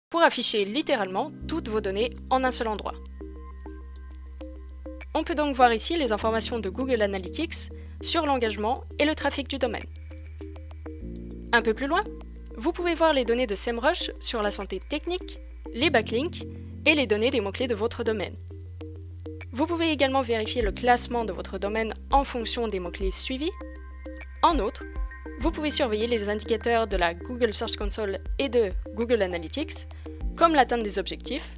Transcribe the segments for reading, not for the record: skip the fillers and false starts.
pour afficher littéralement toutes vos données en un seul endroit. On peut donc voir ici les informations de Google Analytics sur l'engagement et le trafic du domaine. Un peu plus loin, vous pouvez voir les données de SEMrush sur la santé technique, les backlinks et les données des mots-clés de votre domaine. Vous pouvez également vérifier le classement de votre domaine en fonction des mots-clés suivis. En outre, vous pouvez surveiller les indicateurs de la Google Search Console et de Google Analytics, comme l'atteinte des objectifs,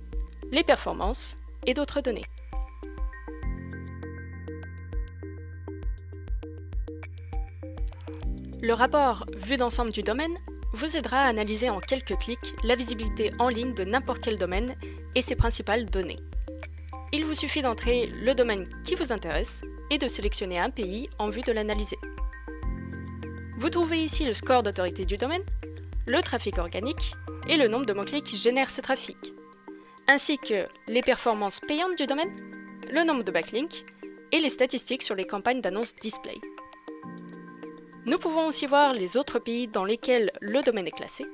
les performances et d'autres données. Le rapport Vue d'ensemble du domaine vous aidera à analyser en quelques clics la visibilité en ligne de n'importe quel domaine et ses principales données. Il vous suffit d'entrer le domaine qui vous intéresse et de sélectionner un pays en vue de l'analyser. Vous trouvez ici le score d'autorité du domaine, le trafic organique et le nombre de mots-clés qui génèrent ce trafic, ainsi que les performances payantes du domaine, le nombre de backlinks et les statistiques sur les campagnes d'annonces display. Nous pouvons aussi voir les autres pays dans lesquels le domaine est classé.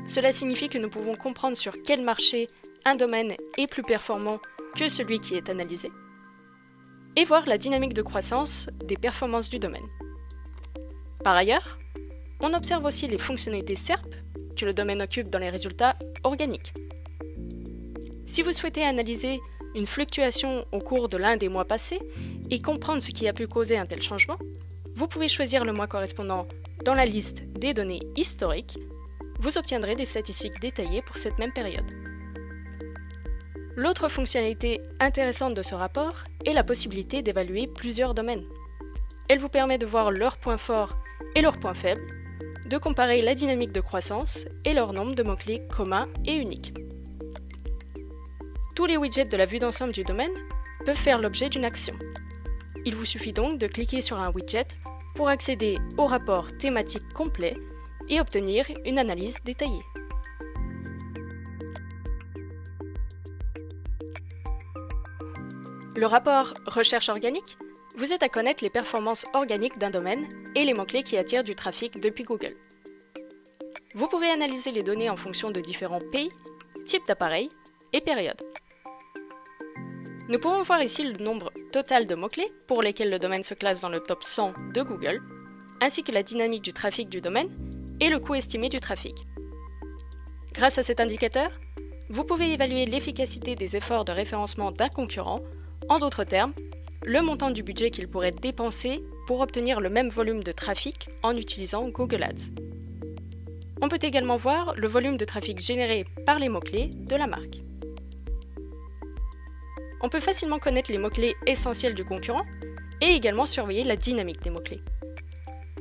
Cela signifie que nous pouvons comprendre sur quel marché un domaine est plus performant que celui qui est analysé, et voir la dynamique de croissance des performances du domaine. Par ailleurs, on observe aussi les fonctionnalités SERP que le domaine occupe dans les résultats organiques. Si vous souhaitez analyser une fluctuation au cours de l'un des mois passés et comprendre ce qui a pu causer un tel changement, vous pouvez choisir le mois correspondant dans la liste des données historiques. Vous obtiendrez des statistiques détaillées pour cette même période. L'autre fonctionnalité intéressante de ce rapport est la possibilité d'évaluer plusieurs domaines. Elle vous permet de voir leurs points forts et leurs points faibles, de comparer la dynamique de croissance et leur nombre de mots-clés communs et uniques. Tous les widgets de la vue d'ensemble du domaine peuvent faire l'objet d'une action. Il vous suffit donc de cliquer sur un widget pour accéder au rapport thématique complet et obtenir une analyse détaillée. Le rapport Recherche organique vous aide à connaître les performances organiques d'un domaine et les mots-clés qui attirent du trafic depuis Google. Vous pouvez analyser les données en fonction de différents pays, types d'appareils et périodes. Nous pouvons voir ici le nombre total de mots-clés pour lesquels le domaine se classe dans le top 100 de Google, ainsi que la dynamique du trafic du domaine et le coût estimé du trafic. Grâce à cet indicateur, vous pouvez évaluer l'efficacité des efforts de référencement d'un concurrent, en d'autres termes, le montant du budget qu'il pourrait dépenser pour obtenir le même volume de trafic en utilisant Google Ads. On peut également voir le volume de trafic généré par les mots-clés de la marque. On peut facilement connaître les mots-clés essentiels du concurrent et également surveiller la dynamique des mots-clés.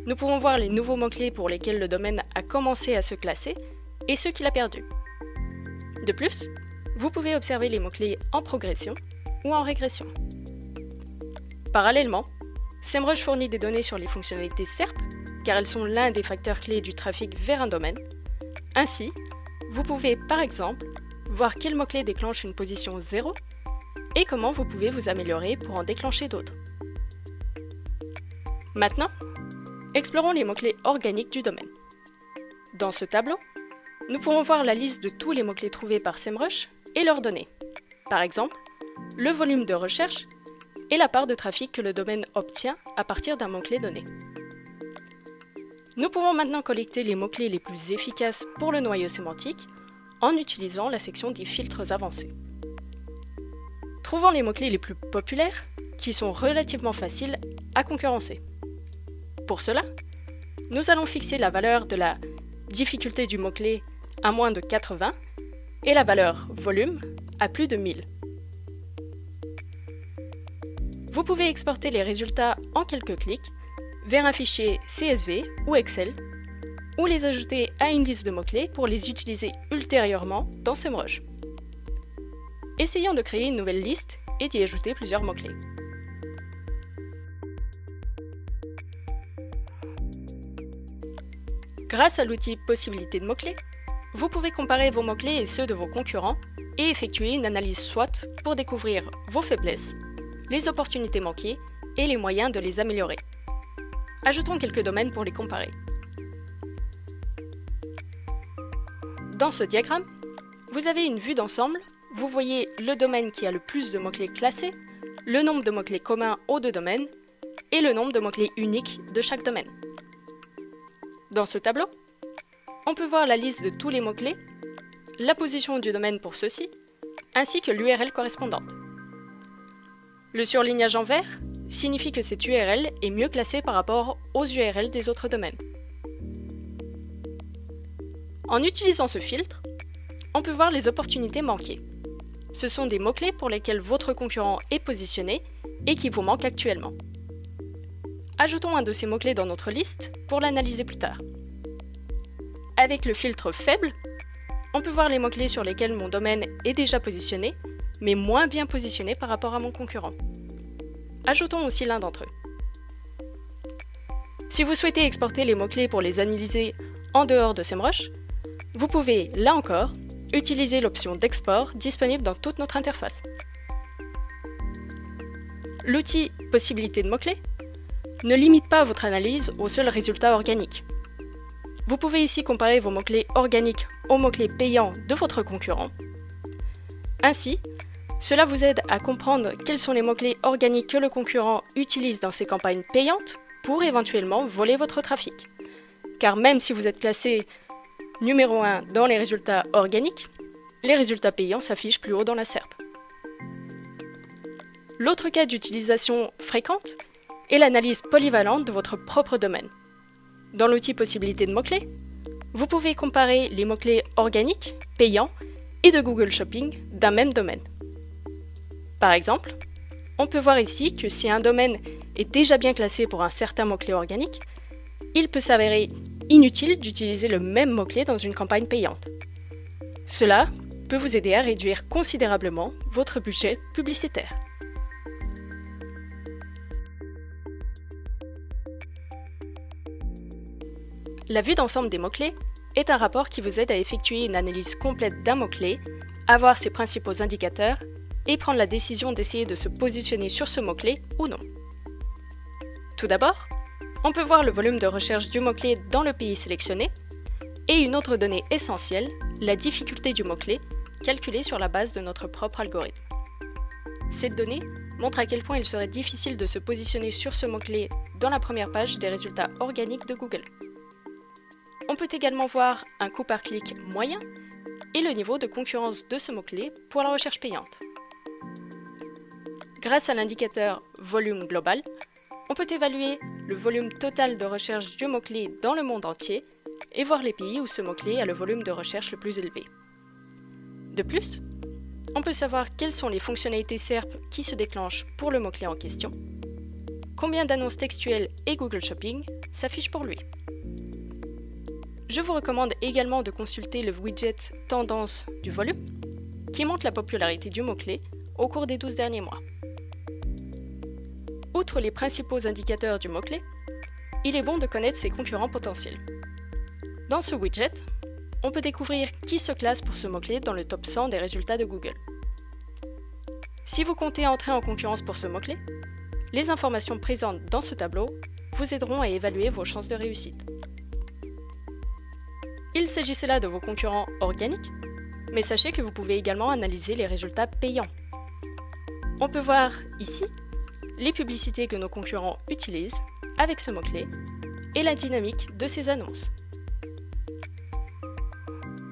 Nous pouvons voir les nouveaux mots-clés pour lesquels le domaine a commencé à se classer et ceux qu'il a perdus. De plus, vous pouvez observer les mots-clés en progression ou en régression. Parallèlement, SEMrush fournit des données sur les fonctionnalités SERP, car elles sont l'un des facteurs clés du trafic vers un domaine. Ainsi, vous pouvez par exemple voir quel mot-clé déclenche une position 0 et comment vous pouvez vous améliorer pour en déclencher d'autres. Maintenant, explorons les mots-clés organiques du domaine. Dans ce tableau, nous pouvons voir la liste de tous les mots-clés trouvés par SEMrush et leurs données. Par exemple, le volume de recherche et la part de trafic que le domaine obtient à partir d'un mot-clé donné. Nous pouvons maintenant collecter les mots-clés les plus efficaces pour le noyau sémantique en utilisant la section des filtres avancés. Trouvons les mots-clés les plus populaires qui sont relativement faciles à concurrencer. Pour cela, nous allons fixer la valeur de la difficulté du mot-clé à moins de 80 et la valeur volume à plus de 1000. Vous pouvez exporter les résultats en quelques clics vers un fichier CSV ou Excel ou les ajouter à une liste de mots-clés pour les utiliser ultérieurement dans SEMrush. Essayons de créer une nouvelle liste et d'y ajouter plusieurs mots-clés. Grâce à l'outil Possibilités de mots-clés, vous pouvez comparer vos mots-clés et ceux de vos concurrents et effectuer une analyse SWOT pour découvrir vos faiblesses, les opportunités manquées et les moyens de les améliorer. Ajoutons quelques domaines pour les comparer. Dans ce diagramme, vous avez une vue d'ensemble, vous voyez le domaine qui a le plus de mots-clés classés, le nombre de mots-clés communs aux deux domaines et le nombre de mots-clés uniques de chaque domaine. Dans ce tableau, on peut voir la liste de tous les mots-clés, la position du domaine pour ceux-ci, ainsi que l'URL correspondante. Le surlignage en vert signifie que cette URL est mieux classée par rapport aux URL des autres domaines. En utilisant ce filtre, on peut voir les opportunités manquées. Ce sont des mots-clés pour lesquels votre concurrent est positionné et qui vous manquent actuellement. Ajoutons un de ces mots-clés dans notre liste pour l'analyser plus tard. Avec le filtre faible, on peut voir les mots-clés sur lesquels mon domaine est déjà positionné, mais moins bien positionné par rapport à mon concurrent. Ajoutons aussi l'un d'entre eux. Si vous souhaitez exporter les mots-clés pour les analyser en dehors de SEMrush, vous pouvez, là encore, utiliser l'option d'export disponible dans toute notre interface. L'outil Possibilités de mots-clés ne limite pas votre analyse aux seuls résultats organiques. Vous pouvez ici comparer vos mots-clés organiques aux mots-clés payants de votre concurrent. Ainsi, cela vous aide à comprendre quels sont les mots-clés organiques que le concurrent utilise dans ses campagnes payantes pour éventuellement voler votre trafic. Car même si vous êtes classé numéro 1 dans les résultats organiques, les résultats payants s'affichent plus haut dans la SERP. L'autre cas d'utilisation fréquente est l'analyse polyvalente de votre propre domaine. Dans l'outil Possibilités de mots-clés, vous pouvez comparer les mots-clés organiques, payants et de Google Shopping d'un même domaine. Par exemple, on peut voir ici que si un domaine est déjà bien classé pour un certain mot-clé organique, il peut s'avérer inutile d'utiliser le même mot-clé dans une campagne payante. Cela peut vous aider à réduire considérablement votre budget publicitaire. La vue d'ensemble des mots-clés est un rapport qui vous aide à effectuer une analyse complète d'un mot-clé, avoir ses principaux indicateurs et prendre la décision d'essayer de se positionner sur ce mot-clé ou non. Tout d'abord, on peut voir le volume de recherche du mot-clé dans le pays sélectionné et une autre donnée essentielle, la difficulté du mot-clé, calculée sur la base de notre propre algorithme. Cette donnée montre à quel point il serait difficile de se positionner sur ce mot-clé dans la première page des résultats organiques de Google. On peut également voir un coût par clic moyen et le niveau de concurrence de ce mot-clé pour la recherche payante. Grâce à l'indicateur volume global, on peut évaluer le volume total de recherche du mot-clé dans le monde entier et voir les pays où ce mot-clé a le volume de recherche le plus élevé. De plus, on peut savoir quelles sont les fonctionnalités SERP qui se déclenchent pour le mot-clé en question, combien d'annonces textuelles et Google Shopping s'affichent pour lui. Je vous recommande également de consulter le widget Tendance du volume, qui montre la popularité du mot-clé au cours des 12 derniers mois. Outre les principaux indicateurs du mot-clé, il est bon de connaître ses concurrents potentiels. Dans ce widget, on peut découvrir qui se classe pour ce mot-clé dans le top 100 des résultats de Google. Si vous comptez entrer en concurrence pour ce mot-clé, les informations présentes dans ce tableau vous aideront à évaluer vos chances de réussite. Il s'agissait là de vos concurrents organiques, mais sachez que vous pouvez également analyser les résultats payants. On peut voir ici les publicités que nos concurrents utilisent avec ce mot-clé et la dynamique de ces annonces.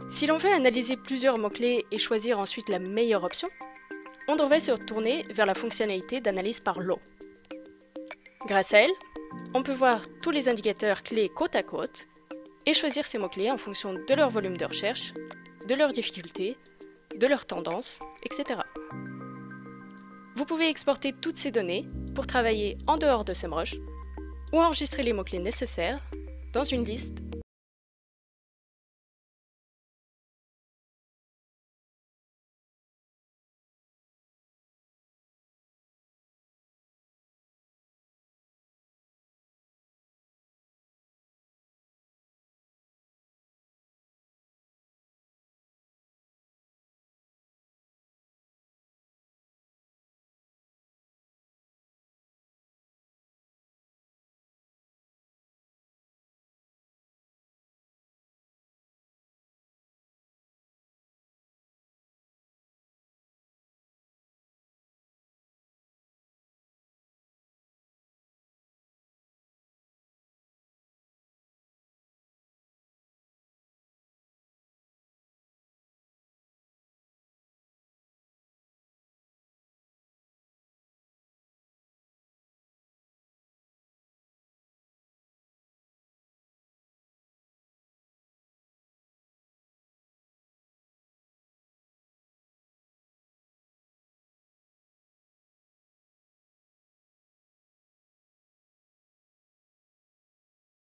Si l'on veut analyser plusieurs mots-clés et choisir ensuite la meilleure option, on devrait se retourner vers la fonctionnalité d'analyse par lot. Grâce à elle, on peut voir tous les indicateurs clés côte à côte et choisir ces mots-clés en fonction de leur volume de recherche, de leur difficulté, de leur tendance, etc. Vous pouvez exporter toutes ces données pour travailler en dehors de SEMrush ou enregistrer les mots-clés nécessaires dans une liste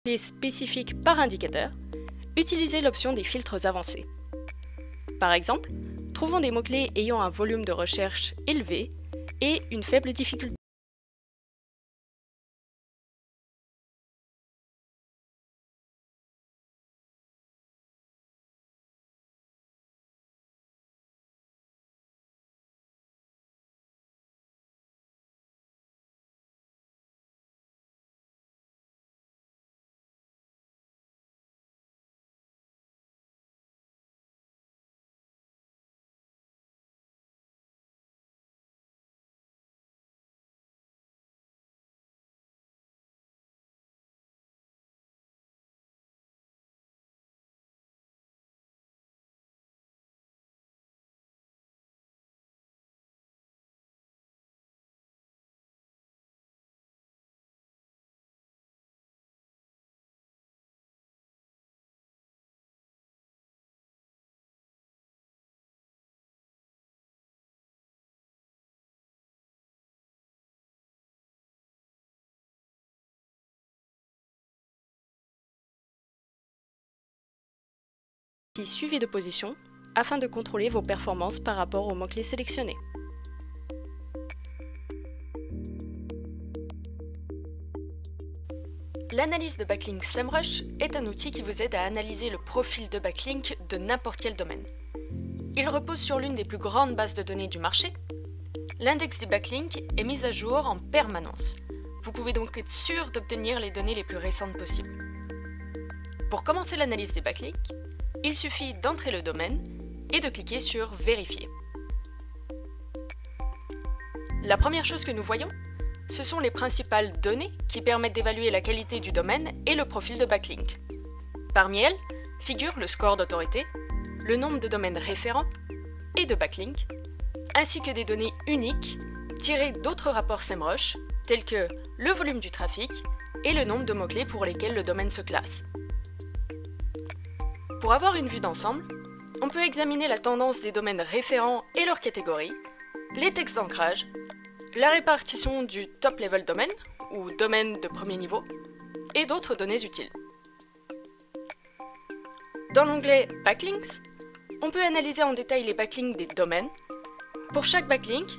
spécifiques par indicateur, utilisez l'option des filtres avancés. Par exemple, trouvons des mots-clés ayant un volume de recherche élevé et une faible difficulté. Suivi de position afin de contrôler vos performances par rapport aux mots-clés sélectionnés. L'analyse de backlink SEMrush est un outil qui vous aide à analyser le profil de backlink de n'importe quel domaine. Il repose sur l'une des plus grandes bases de données du marché. L'index des backlinks est mis à jour en permanence. Vous pouvez donc être sûr d'obtenir les données les plus récentes possibles. Pour commencer l'analyse des backlinks, il suffit d'entrer le domaine et de cliquer sur « Vérifier ». La première chose que nous voyons, ce sont les principales données qui permettent d'évaluer la qualité du domaine et le profil de backlink. Parmi elles figurent le score d'autorité, le nombre de domaines référents et de backlinks, ainsi que des données uniques tirées d'autres rapports SEMrush, tels que le volume du trafic et le nombre de mots-clés pour lesquels le domaine se classe. Pour avoir une vue d'ensemble, on peut examiner la tendance des domaines référents et leurs catégories, les textes d'ancrage, la répartition du top level domaine ou domaine de premier niveau et d'autres données utiles. Dans l'onglet Backlinks, on peut analyser en détail les backlinks des domaines. Pour chaque backlink,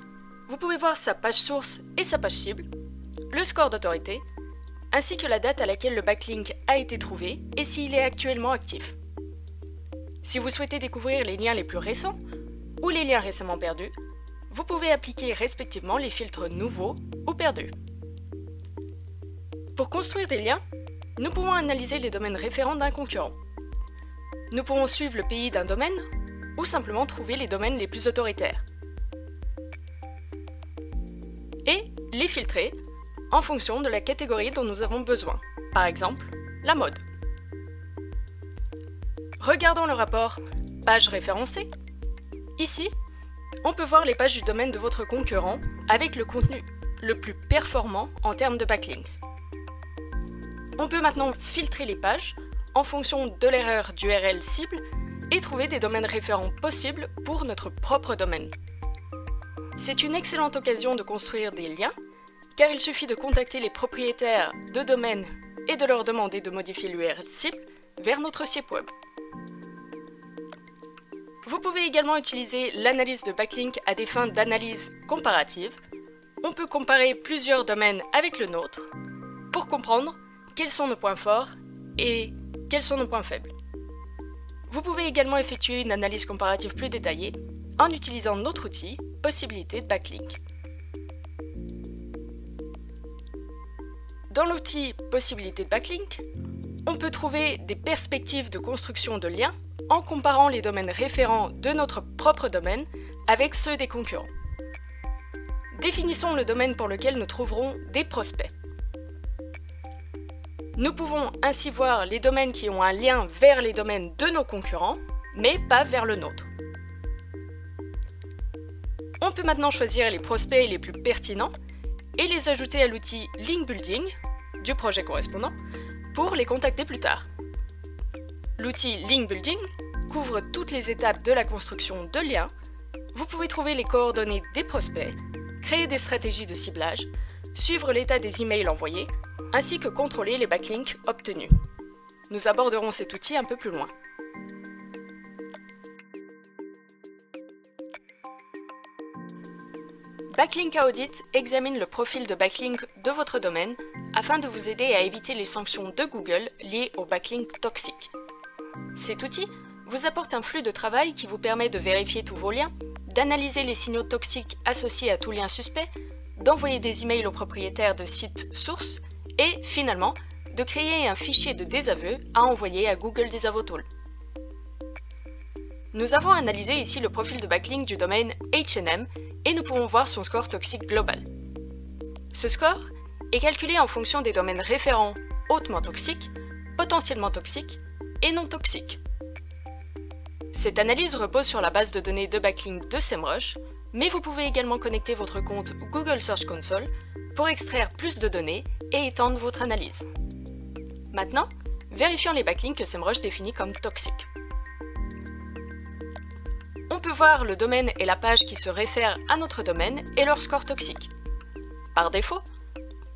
vous pouvez voir sa page source et sa page cible, le score d'autorité, ainsi que la date à laquelle le backlink a été trouvé et s'il est actuellement actif. Si vous souhaitez découvrir les liens les plus récents ou les liens récemment perdus, vous pouvez appliquer respectivement les filtres nouveaux ou perdus. Pour construire des liens, nous pouvons analyser les domaines référents d'un concurrent. Nous pouvons suivre le pays d'un domaine ou simplement trouver les domaines les plus autoritaires. Et les filtrer en fonction de la catégorie dont nous avons besoin, par exemple la mode. Regardons le rapport « Page référencée ». Ici, on peut voir les pages du domaine de votre concurrent avec le contenu le plus performant en termes de backlinks. On peut maintenant filtrer les pages en fonction de l'erreur d'URL cible et trouver des domaines référents possibles pour notre propre domaine. C'est une excellente occasion de construire des liens, car il suffit de contacter les propriétaires de domaines et de leur demander de modifier l'URL cible vers notre site web. Vous pouvez également utiliser l'analyse de backlink à des fins d'analyse comparative. On peut comparer plusieurs domaines avec le nôtre pour comprendre quels sont nos points forts et quels sont nos points faibles. Vous pouvez également effectuer une analyse comparative plus détaillée en utilisant notre outil Possibilités de backlink. Dans l'outil Possibilités de backlink, on peut trouver des perspectives de construction de liens en comparant les domaines référents de notre propre domaine avec ceux des concurrents. Définissons le domaine pour lequel nous trouverons des prospects. Nous pouvons ainsi voir les domaines qui ont un lien vers les domaines de nos concurrents, mais pas vers le nôtre. On peut maintenant choisir les prospects les plus pertinents et les ajouter à l'outil Link Building du projet correspondant pour les contacter plus tard. L'outil Link Building couvre toutes les étapes de la construction de liens. Vous pouvez trouver les coordonnées des prospects, créer des stratégies de ciblage, suivre l'état des emails envoyés ainsi que contrôler les backlinks obtenus. Nous aborderons cet outil un peu plus loin. Backlink Audit examine le profil de backlink de votre domaine afin de vous aider à éviter les sanctions de Google liées aux backlinks toxiques. Cet outil vous apporte un flux de travail qui vous permet de vérifier tous vos liens, d'analyser les signaux toxiques associés à tout lien suspect, d'envoyer des emails aux propriétaires de sites sources et, finalement, de créer un fichier de désaveu à envoyer à Google Disavow. Nous avons analysé ici le profil de backlink du domaine H&M et nous pouvons voir son score toxique global. Ce score est calculé en fonction des domaines référents hautement toxiques, potentiellement toxiques et non toxiques. Cette analyse repose sur la base de données de backlink de SEMrush, mais vous pouvez également connecter votre compte Google Search Console pour extraire plus de données et étendre votre analyse. Maintenant, vérifions les backlinks que SEMrush définit comme toxiques. On peut voir le domaine et la page qui se réfèrent à notre domaine et leur score toxique. Par défaut,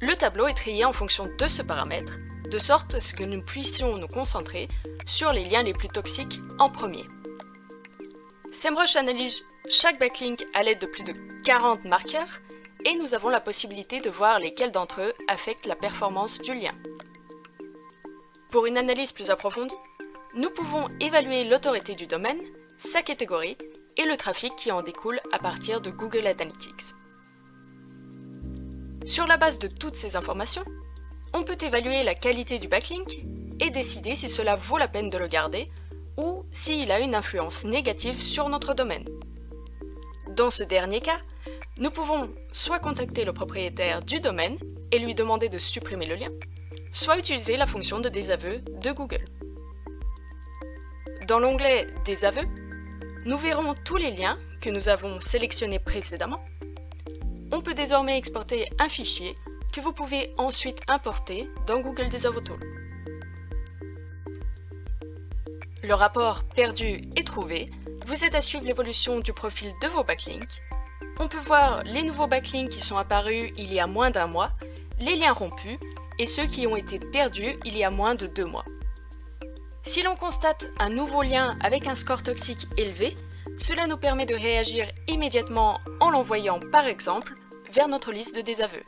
le tableau est trié en fonction de ce paramètre, de sorte que nous puissions nous concentrer sur les liens les plus toxiques en premier. SEMrush analyse chaque backlink à l'aide de plus de 40 marqueurs et nous avons la possibilité de voir lesquels d'entre eux affectent la performance du lien. Pour une analyse plus approfondie, nous pouvons évaluer l'autorité du domaine, sa catégorie et le trafic qui en découle à partir de Google Analytics. Sur la base de toutes ces informations, on peut évaluer la qualité du backlink et décider si cela vaut la peine de le garder ou s'il a une influence négative sur notre domaine. Dans ce dernier cas, nous pouvons soit contacter le propriétaire du domaine et lui demander de supprimer le lien, soit utiliser la fonction de désaveu de Google. Dans l'onglet « Désaveu », nous verrons tous les liens que nous avons sélectionnés précédemment. On peut désormais exporter un fichier que vous pouvez ensuite importer dans Google Disavow. Le rapport « Perdu et trouvé » vous aide à suivre l'évolution du profil de vos backlinks. On peut voir les nouveaux backlinks qui sont apparus il y a moins d'un mois, les liens rompus et ceux qui ont été perdus il y a moins de 2 mois. Si l'on constate un nouveau lien avec un score toxique élevé, cela nous permet de réagir immédiatement en l'envoyant par exemple vers notre liste de désaveux.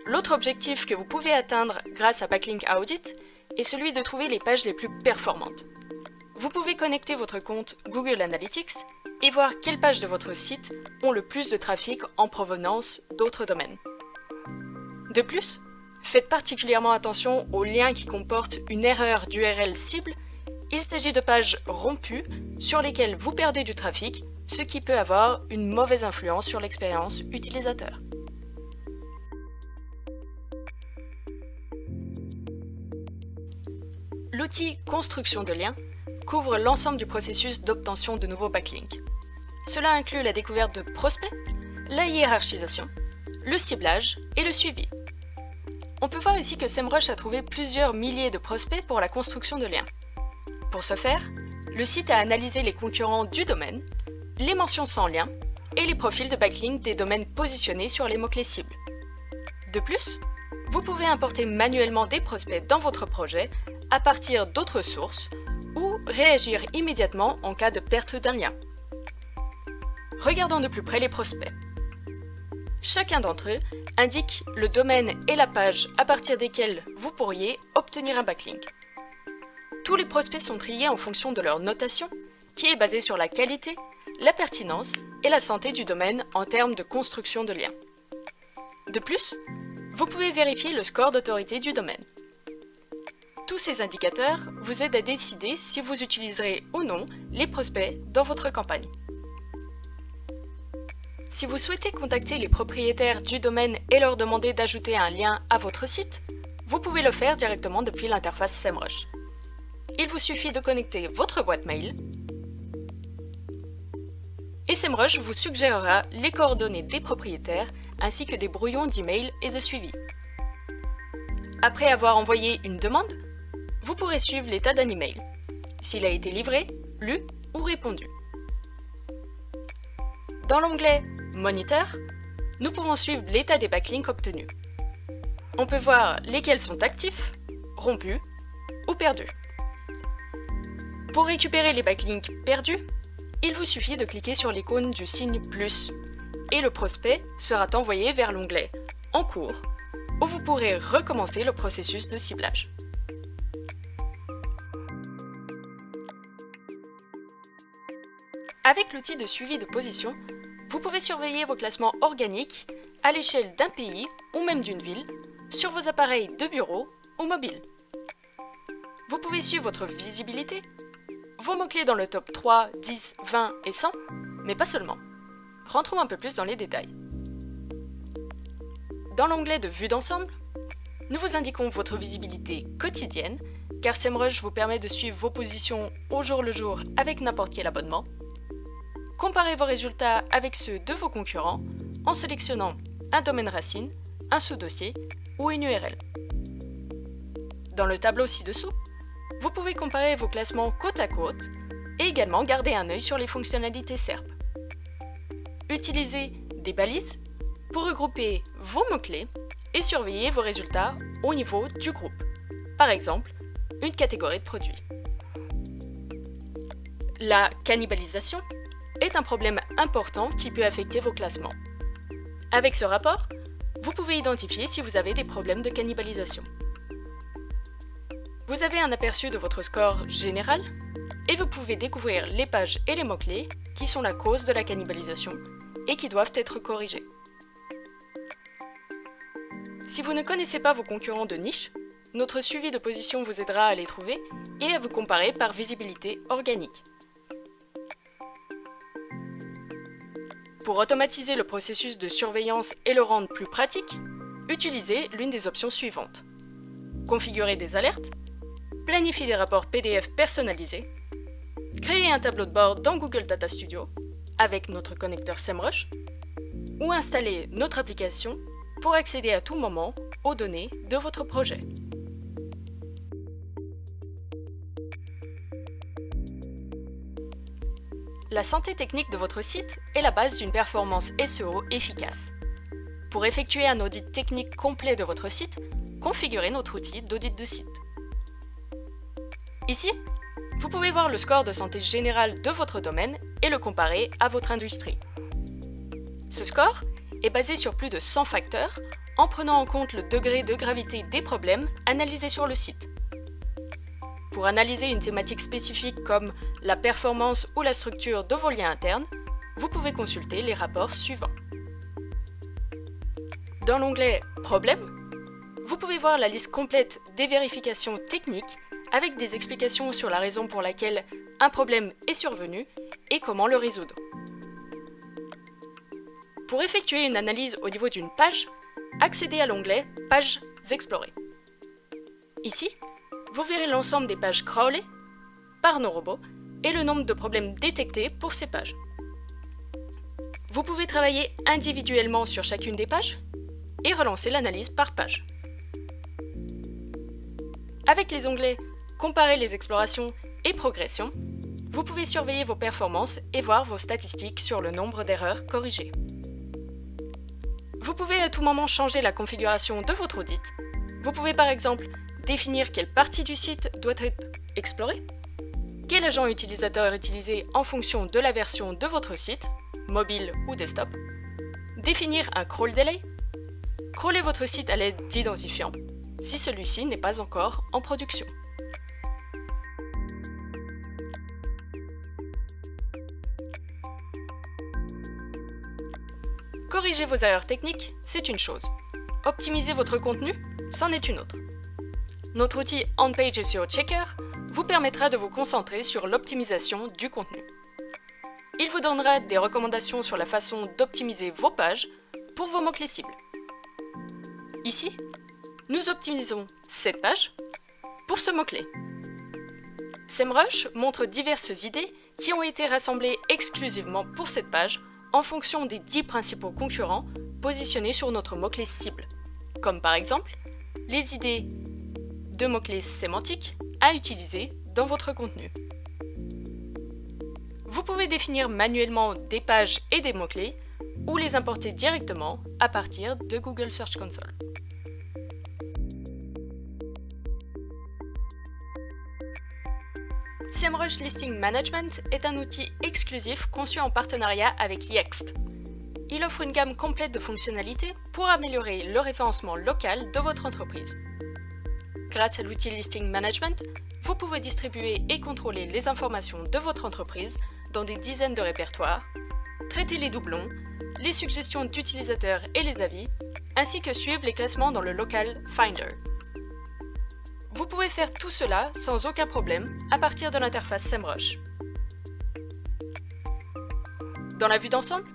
L'autre objectif que vous pouvez atteindre grâce à Backlink Audit est celui de trouver les pages les plus performantes. Vous pouvez connecter votre compte Google Analytics et voir quelles pages de votre site ont le plus de trafic en provenance d'autres domaines. De plus, faites particulièrement attention aux liens qui comportent une erreur d'URL cible. Il s'agit de pages rompues sur lesquelles vous perdez du trafic, ce qui peut avoir une mauvaise influence sur l'expérience utilisateur. L'outil Construction de liens couvre l'ensemble du processus d'obtention de nouveaux backlinks. Cela inclut la découverte de prospects, la hiérarchisation, le ciblage et le suivi. On peut voir ici que SEMrush a trouvé plusieurs milliers de prospects pour la construction de liens. Pour ce faire, le site a analysé les concurrents du domaine, les mentions sans lien et les profils de backlink des domaines positionnés sur les mots-clés cibles. De plus, vous pouvez importer manuellement des prospects dans votre projet à partir d'autres sources ou réagir immédiatement en cas de perte d'un lien. Regardons de plus près les prospects. Chacun d'entre eux indique le domaine et la page à partir desquels vous pourriez obtenir un backlink. Tous les prospects sont triés en fonction de leur notation, qui est basée sur la qualité, la pertinence et la santé du domaine en termes de construction de liens. De plus, vous pouvez vérifier le score d'autorité du domaine. Tous ces indicateurs vous aident à décider si vous utiliserez ou non les prospects dans votre campagne. Si vous souhaitez contacter les propriétaires du domaine et leur demander d'ajouter un lien à votre site, vous pouvez le faire directement depuis l'interface SEMrush. Il vous suffit de connecter votre boîte mail et SEMrush vous suggérera les coordonnées des propriétaires ainsi que des brouillons d'email et de suivi. Après avoir envoyé une demande, vous pourrez suivre l'état d'un email, s'il a été livré, lu ou répondu. Dans l'onglet Moniteur, nous pouvons suivre l'état des backlinks obtenus. on peut voir lesquels sont actifs, rompus ou perdus. Pour récupérer les backlinks perdus, il vous suffit de cliquer sur l'icône du signe plus et le prospect sera envoyé vers l'onglet « En cours » où vous pourrez recommencer le processus de ciblage. Avec l'outil de suivi de position, vous pouvez surveiller vos classements organiques à l'échelle d'un pays ou même d'une ville, sur vos appareils de bureau ou mobile. Vous pouvez suivre votre visibilité, vos mots-clés dans le top 3, 10, 20 et 100, mais pas seulement. Rentrons un peu plus dans les détails. Dans l'onglet de vue d'ensemble, nous vous indiquons votre visibilité quotidienne, car SEMrush vous permet de suivre vos positions au jour le jour avec n'importe quel abonnement. Comparez vos résultats avec ceux de vos concurrents en sélectionnant un domaine racine, un sous-dossier ou une URL. Dans le tableau ci-dessous, vous pouvez comparer vos classements côte à côte et également garder un œil sur les fonctionnalités SERP. Utilisez des balises pour regrouper vos mots-clés et surveiller vos résultats au niveau du groupe. Par exemple, une catégorie de produits. La cannibalisation est un problème important qui peut affecter vos classements. Avec ce rapport, vous pouvez identifier si vous avez des problèmes de cannibalisation. Vous avez un aperçu de votre score général et vous pouvez découvrir les pages et les mots-clés qui sont la cause de la cannibalisation et qui doivent être corrigés. Si vous ne connaissez pas vos concurrents de niche, notre suivi de position vous aidera à les trouver et à vous comparer par visibilité organique. Pour automatiser le processus de surveillance et le rendre plus pratique, utilisez l'une des options suivantes. Configurer des alertes, planifier des rapports PDF personnalisés, créer un tableau de bord dans Google Data Studio avec notre connecteur SEMrush, ou installer notre application pour accéder à tout moment aux données de votre projet. La santé technique de votre site est la base d'une performance SEO efficace. Pour effectuer un audit technique complet de votre site, configurez notre outil d'audit de site. Ici, vous pouvez voir le score de santé générale de votre domaine et le comparer à votre industrie. Ce score est basé sur plus de 100 facteurs en prenant en compte le degré de gravité des problèmes analysés sur le site. Pour analyser une thématique spécifique comme la performance ou la structure de vos liens internes, vous pouvez consulter les rapports suivants. Dans l'onglet « Problèmes », vous pouvez voir la liste complète des vérifications techniques avec des explications sur la raison pour laquelle un problème est survenu et comment le résoudre. Pour effectuer une analyse au niveau d'une page, accédez à l'onglet « Pages explorées ». Ici, vous verrez l'ensemble des pages crawlées par nos robots et le nombre de problèmes détectés pour ces pages. Vous pouvez travailler individuellement sur chacune des pages et relancer l'analyse par page. Avec les onglets « Comparer les explorations » et « Progression », vous pouvez surveiller vos performances et voir vos statistiques sur le nombre d'erreurs corrigées. Vous pouvez à tout moment changer la configuration de votre audit. Vous pouvez par exemple définir quelle partie du site doit être explorée, quel agent utilisateur utiliser en fonction de la version de votre site, mobile ou desktop, définir un crawl delay, crawler votre site à l'aide d'identifiants, si celui-ci n'est pas encore en production. Corriger vos erreurs techniques, c'est une chose. Optimiser votre contenu, c'en est une autre. Notre outil On-Page SEO Checker vous permettra de vous concentrer sur l'optimisation du contenu. Il vous donnera des recommandations sur la façon d'optimiser vos pages pour vos mots-clés cibles. Ici, nous optimisons cette page pour ce mot-clé. SEMrush montre diverses idées qui ont été rassemblées exclusivement pour cette page en fonction des 10 principaux concurrents positionnés sur notre mot-clé cible, comme par exemple les idées de mots-clés sémantiques à utiliser dans votre contenu. Vous pouvez définir manuellement des pages et des mots-clés ou les importer directement à partir de Google Search Console. SEMrush Listing Management est un outil exclusif conçu en partenariat avec Yext. Il offre une gamme complète de fonctionnalités pour améliorer le référencement local de votre entreprise. Grâce à l'outil Listing Management, vous pouvez distribuer et contrôler les informations de votre entreprise dans des dizaines de répertoires, traiter les doublons, les suggestions d'utilisateurs et les avis, ainsi que suivre les classements dans le local Finder. Vous pouvez faire tout cela sans aucun problème à partir de l'interface SEMrush. Dans la vue d'ensemble,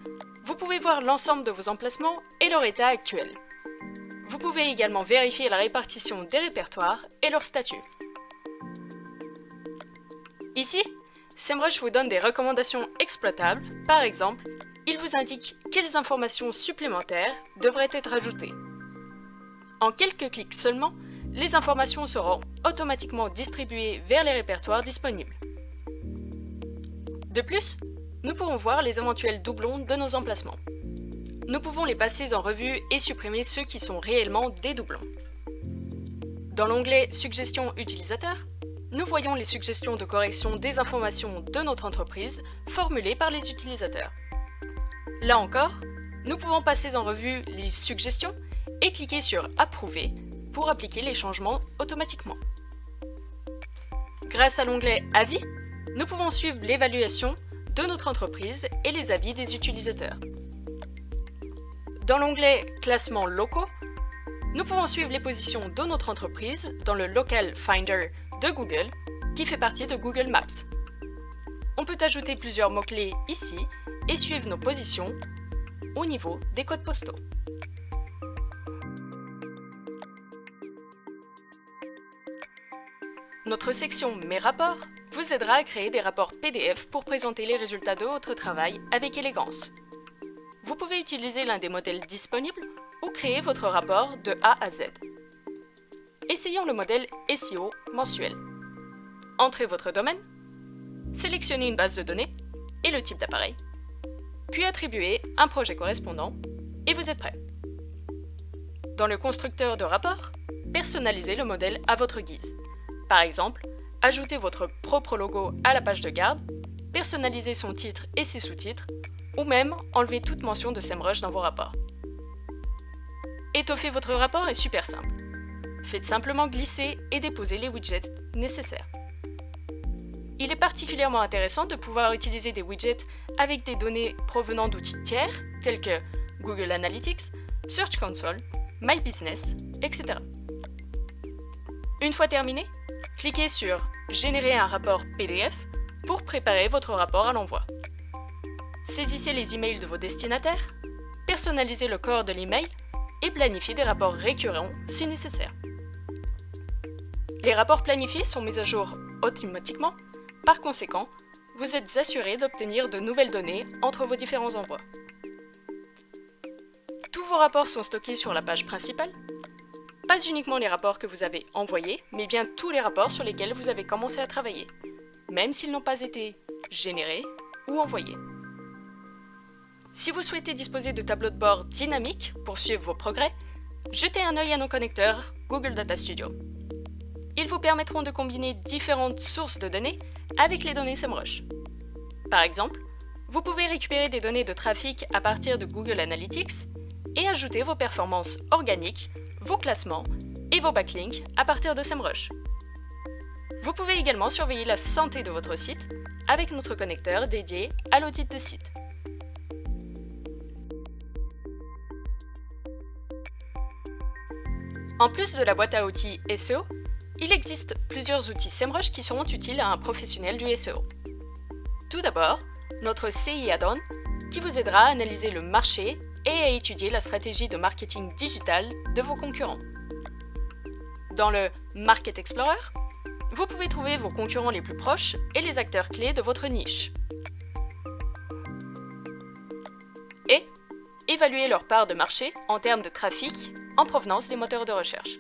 vous pouvez voir l'ensemble de vos emplacements et leur état actuel. Vous pouvez également vérifier la répartition des répertoires et leur statut. Ici, SEMrush vous donne des recommandations exploitables. Par exemple, il vous indique quelles informations supplémentaires devraient être ajoutées. En quelques clics seulement, les informations seront automatiquement distribuées vers les répertoires disponibles. De plus, nous pouvons voir les éventuels doublons de nos emplacements. Nous pouvons les passer en revue et supprimer ceux qui sont réellement des doublons. Dans l'onglet Suggestions utilisateurs, nous voyons les suggestions de correction des informations de notre entreprise formulées par les utilisateurs. Là encore, nous pouvons passer en revue les suggestions et cliquer sur Approuver pour appliquer les changements automatiquement. Grâce à l'onglet Avis, nous pouvons suivre l'évaluation de notre entreprise et les avis des utilisateurs. Dans l'onglet Classements locaux, nous pouvons suivre les positions de notre entreprise dans le Local Finder de Google, qui fait partie de Google Maps. On peut ajouter plusieurs mots-clés ici et suivre nos positions au niveau des codes postaux. Notre section Mes rapports vous aidera à créer des rapports PDF pour présenter les résultats de votre travail avec élégance. Vous pouvez utiliser l'un des modèles disponibles ou créer votre rapport de A à Z. Essayons le modèle SEO mensuel. Entrez votre domaine, sélectionnez une base de données et le type d'appareil, puis attribuez un projet correspondant et vous êtes prêt. Dans le constructeur de rapport, personnalisez le modèle à votre guise. Par exemple, ajoutez votre propre logo à la page de garde, personnalisez son titre et ses sous-titres, ou même enlevez toute mention de SEMrush dans vos rapports. Étoffer votre rapport est super simple. Faites simplement glisser et déposer les widgets nécessaires. Il est particulièrement intéressant de pouvoir utiliser des widgets avec des données provenant d'outils tiers tels que Google Analytics, Search Console, My Business, etc. Une fois terminé, cliquez sur « Générer un rapport PDF » pour préparer votre rapport à l'envoi. Saisissez les emails de vos destinataires, personnalisez le corps de l'email et planifiez des rapports récurrents si nécessaire. Les rapports planifiés sont mis à jour automatiquement, par conséquent, vous êtes assuré d'obtenir de nouvelles données entre vos différents envois. Tous vos rapports sont stockés sur la page principale. Pas uniquement les rapports que vous avez envoyés, mais bien tous les rapports sur lesquels vous avez commencé à travailler, même s'ils n'ont pas été générés ou envoyés. Si vous souhaitez disposer de tableaux de bord dynamiques pour suivre vos progrès, jetez un œil à nos connecteurs Google Data Studio. Ils vous permettront de combiner différentes sources de données avec les données SEMrush. Par exemple, vous pouvez récupérer des données de trafic à partir de Google Analytics et ajouter vos performances organiques, vos classements et vos backlinks à partir de SEMrush. Vous pouvez également surveiller la santé de votre site avec notre connecteur dédié à l'audit de site. En plus de la boîte à outils SEO, il existe plusieurs outils SEMrush qui seront utiles à un professionnel du SEO. Tout d'abord, notre CI Add-on qui vous aidera à analyser le marché et à étudier la stratégie de marketing digital de vos concurrents. Dans le Market Explorer, vous pouvez trouver vos concurrents les plus proches et les acteurs clés de votre niche. Et évaluer leur part de marché en termes de trafic en provenance des moteurs de recherche.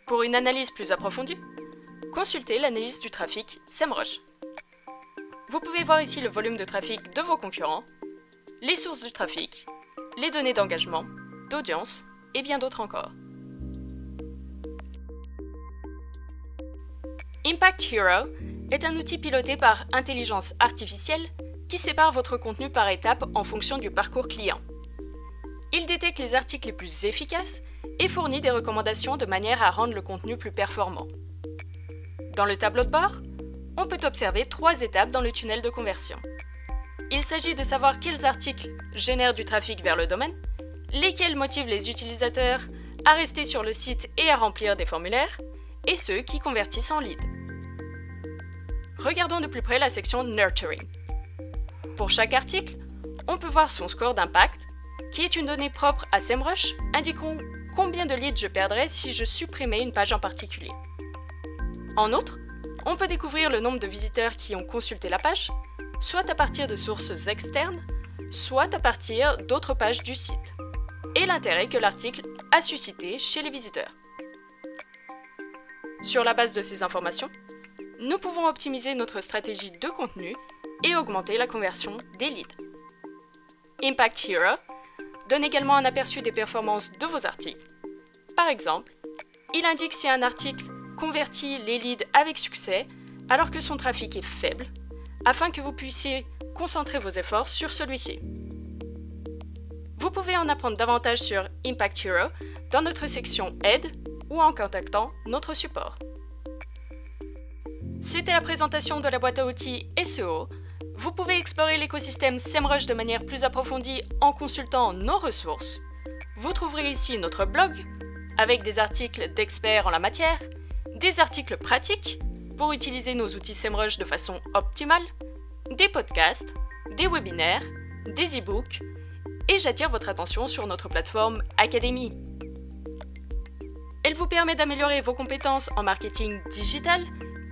Pour une analyse plus approfondie, consultez l'analyse du trafic SEMrush. Vous pouvez voir ici le volume de trafic de vos concurrents, les sources du trafic, les données d'engagement, d'audience et bien d'autres encore. Impact Hero est un outil piloté par intelligence artificielle qui sépare votre contenu par étapes en fonction du parcours client. Il détecte les articles les plus efficaces et fournit des recommandations de manière à rendre le contenu plus performant. Dans le tableau de bord, on peut observer 3 étapes dans le tunnel de conversion. Il s'agit de savoir quels articles génèrent du trafic vers le domaine, lesquels motivent les utilisateurs à rester sur le site et à remplir des formulaires, et ceux qui convertissent en lead. Regardons de plus près la section Nurturing. Pour chaque article, on peut voir son score d'impact, qui est une donnée propre à SEMrush, indiquant combien de leads je perdrais si je supprimais une page en particulier. En outre, on peut découvrir le nombre de visiteurs qui ont consulté la page, soit à partir de sources externes, soit à partir d'autres pages du site, et l'intérêt que l'article a suscité chez les visiteurs. Sur la base de ces informations, nous pouvons optimiser notre stratégie de contenu et augmenter la conversion des leads. Impact Hero donne également un aperçu des performances de vos articles. Par exemple, il indique si un article convertit les leads avec succès alors que son trafic est faible, afin que vous puissiez concentrer vos efforts sur celui-ci. Vous pouvez en apprendre davantage sur Impact Hero dans notre section Aide ou en contactant notre support. C'était la présentation de la boîte à outils SEO. Vous pouvez explorer l'écosystème SEMrush de manière plus approfondie en consultant nos ressources. Vous trouverez ici notre blog avec des articles d'experts en la matière, des articles pratiques pour utiliser nos outils SEMrush de façon optimale, des podcasts, des webinaires, des e-books, et j'attire votre attention sur notre plateforme Academy. Elle vous permet d'améliorer vos compétences en marketing digital,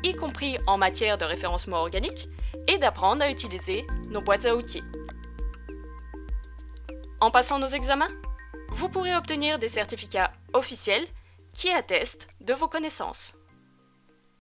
y compris en matière de référencement organique, et d'apprendre à utiliser nos boîtes à outils. En passant nos examens, vous pourrez obtenir des certificats officiels qui attestent de vos connaissances.